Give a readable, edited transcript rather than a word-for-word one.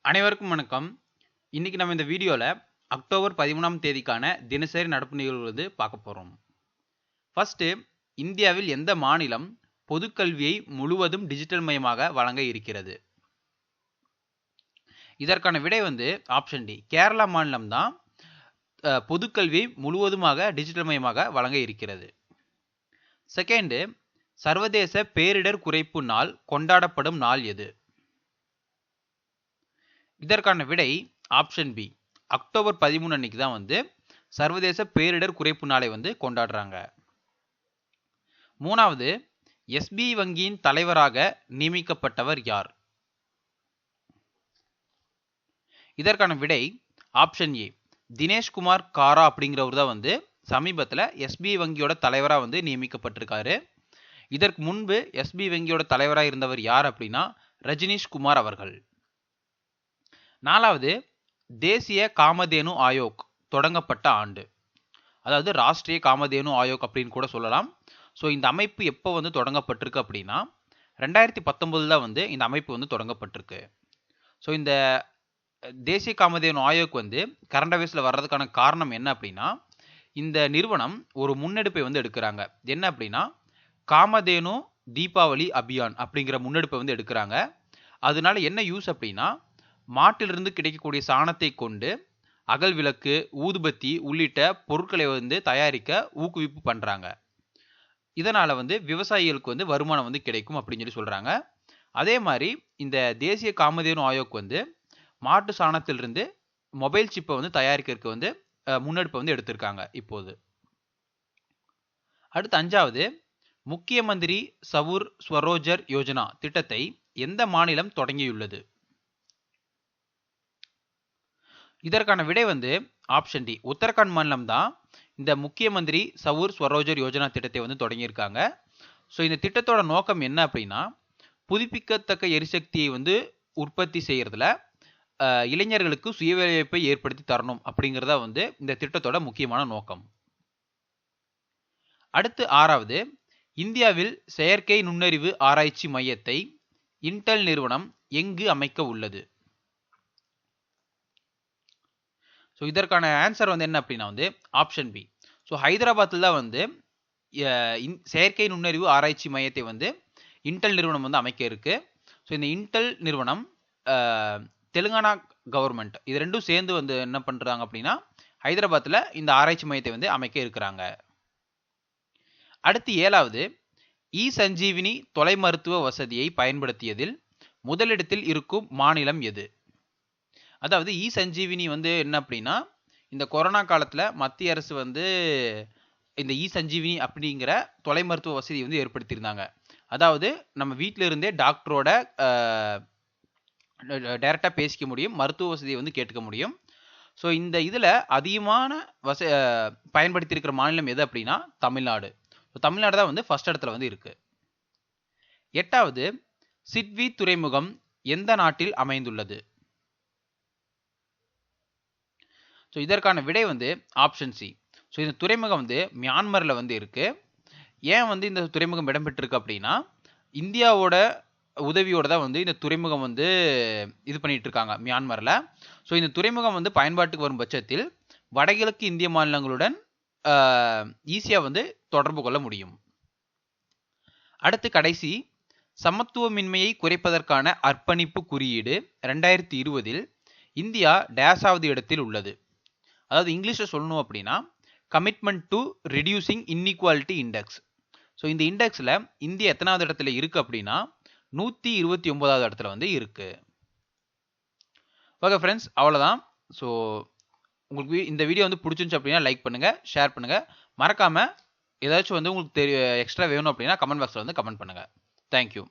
அனைவருக்கும் வணக்கம். இன்னைக்கு நம்ம இந்த வீடியோல அக்டோபர் 13ஆம் தேதிக்கான தினசரி நடப்பு நிகழ்வுகள் பார்க்க போறோம். ஃபர்ஸ்ட், இந்தியாவில் எந்த மாநிலம் பொதுக்கல்வியை முழுவதும் டிஜிட்டல் மயமாக வழங்க இருக்கிறது? இதற்கான விடை ஆப்ஷன் டி. கேரளா மாநிலம் தான் பொதுக்கல்வி முழுவதுமாக டிஜிட்டல் மயமாக வழங்க இருக்கிறது. செகண்ட், சர்வதேச பேரிடர் குறைப்பு நாள் கொண்டாடப்படும் நாள் எது? இதற்கான விடை ஆப்ஷன் பி. அக்டோபர் 13 அன்னைக்கு தான் சர்வதேச பேரிடர் குறைப்பு நாளை கொண்டாடுறாங்க. மூணாவது, எஸ்பிஐ வங்கியின் தலைவராக நியமிக்கப்பட்டவர் யார்? இதற்கான விடை ஆப்ஷன் ஏ. தினேஷ்குமார் காரா அப்படிங்கிறவர் தான் சமீபத்தில் எஸ்பிஐ வங்கியோட தலைவராக நியமிக்கப்பட்டிருக்காரு. இதற்கு முன்பு எஸ்பிஐ வங்கியோட தலைவராக இருந்தவர் யார் அப்படின்னா ரஜினிஷ் குமார் அவர்கள். நாலாவது, தேசிய காமதேனு ஆயோக் தொடங்கப்பட்ட ஆண்டு. அதாவது ராஷ்டிரிய காமதேனு ஆயோக் அப்படின்னு கூட சொல்லலாம். ஸோ இந்த அமைப்பு எப்போ தொடங்கப்பட்டிருக்கு அப்படின்னா 2019 தான் இந்த அமைப்பு தொடங்கப்பட்டிருக்கு. ஸோ இந்த தேசிய காமதேனு ஆயோக் கரண்ட் அஃபேர்ஸில் வர்றதுக்கான காரணம் என்ன அப்படின்னா, இந்த நிறுவனம் ஒரு முன்னெடுப்பை எடுக்கிறாங்க. என்ன அப்படின்னா, காமதேனு தீபாவளி அபியான் அப்படிங்கிற முன்னெடுப்பை எடுக்கிறாங்க. அதனால என்ன யூஸ் அப்படின்னா, மாட்டிலிருந்து கிடைக்கக்கூடிய சாணத்தை கொண்டு அகல் விளக்கு, ஊதுபத்தி உள்ளிட்ட பொருட்களை தயாரிக்க ஊக்குவிப்பு பண்றாங்க. இதனால விவசாயிகளுக்கு வருமானம் கிடைக்கும் அப்படின்னு சொல்லி சொல்றாங்க. அதே மாதிரி இந்த தேசிய காமதேனு ஆயோக் மாட்டு சாணத்திலிருந்து மொபைல் சிப்பை தயாரிக்கிறதுக்கு முன்னெடுப்பை எடுத்திருக்காங்க இப்போது. அடுத்து அஞ்சாவது, முக்கிய மந்திரி சவுர் ஸ்வரோஜர் யோஜனா திட்டத்தை எந்த மாநிலம் தொடங்கியுள்ளது? இதற்கான விடை ஆப்ஷன் டி. உத்தரகாண்ட் மாநிலம் தான் இந்த முக்கிய மந்திரி சவுர் ஸ்வரோஜர் யோஜனா திட்டத்தை தொடங்கியிருக்காங்க. ஸோ இந்த திட்டத்தோட நோக்கம் என்ன அப்படின்னா, புதுப்பிக்கத்தக்க எரிசக்தியை உற்பத்தி செய்யறதுல இளைஞர்களுக்கு சுயவேலைவாய்ப்பை ஏற்படுத்தி தரணும் அப்படிங்கிறதா இந்த திட்டத்தோட முக்கியமான நோக்கம். அடுத்து ஆறாவது, இந்தியாவில் செயற்கை நுண்ணறிவு ஆராய்ச்சி மையத்தை இன்டெல் நிறுவனம் எங்கு அமைக்க உள்ளது? ஸோ இதற்கான ஆன்சர் என்ன அப்படின்னா ஆப்ஷன் பி. ஸோ ஹைதராபாத்தில் தான் செயற்கை நுண்ணறிவு ஆராய்ச்சி மையத்தை இன்டெல் நிறுவனம் அமைக்க இருக்கு. ஸோ இந்த இன்டெல் நிறுவனம் தெலுங்கானா கவர்மெண்ட் இது ரெண்டும் சேர்ந்து என்ன பண்றாங்க அப்படின்னா ஹைதராபாத்தில் இந்த ஆராய்ச்சி மையத்தை அமைக்க இருக்கிறாங்க. அடுத்து ஏழாவது, இ சஞ்சீவினி தொலை மருத்துவ வசதியை பயன்படுத்தியதில் முதலிடத்தில் இருக்கும் மாநிலம் எது? அதாவது இ சஞ்சீவினி என்ன அப்படின்னா, இந்த கொரோனா காலத்தில் மத்திய அரசு இந்த இ சஞ்சீவினி அப்படிங்கிற தொலை மருத்துவ வசதி ஏற்படுத்தியிருந்தாங்க. அதாவது நம்ம வீட்டில இருந்தே டாக்டரோட டைரக்டா பேசிக்க முடியும், மருத்துவ வசதியை கேட்டுக்க முடியும். ஸோ இந்த இதில் அதிகமான பயன்படுத்தி இருக்கிற மாநிலம் எது அப்படின்னா தமிழ்நாடு. தமிழ்நாடு தான் ஃபர்ஸ்ட் இடத்துல இருக்கு. எட்டாவது, சிட்வி துறைமுகம் எந்த நாட்டில் அமைந்துள்ளது? ஸோ இதற்கான விடை ஆப்ஷன் சி. ஸோ இந்த துறைமுகம் மியான்மரில் இருக்கு. ஏன் இந்த துறைமுகம் இடம்பெற்றிருக்கு அப்படின்னா, இந்தியாவோட உதவியோட தான் இந்த துறைமுகம் இது பண்ணிட்டு இருக்காங்க மியான்மரில். ஸோ இந்த துறைமுகம் பயன்பாட்டுக்கு வரும் பட்சத்தில் வடகிழக்கு இந்திய மாநிலங்களுடன் ஈஸியாக தொடர்பு கொள்ள முடியும். அடுத்து கடைசி, சமத்துவமின்மையை குறைப்பதற்கான அர்ப்பணிப்பு குறியீடு 2020 இந்தியா டேஷாவது இடத்தில் உள்ளது. அதாவது இங்கிலீஷில் சொல்லணும் அப்படின்னா commitment to reducing inequality index. So இந்த இண்டெக்ஸில் இந்தியா எத்தனாவது இடத்துல இருக்கு அப்படின்னா 129வது இடத்துல இருக்கு. ஓகே ஃப்ரெண்ட்ஸ், அவ்வளோதான். ஸோ உங்களுக்கு இந்த வீடியோ பிடிச்சிருந்துச்சு அப்படின்னா லைக் பண்ணுங்க, ஷேர் பண்ணுங்க. மறக்காம ஏதாச்சும் உங்களுக்கு எக்ஸ்ட்ரா வேணும் அப்படின்னா கமெண்ட் பாக்ஸில் கமெண்ட் பண்ணுங்க. தேங்க்யூ.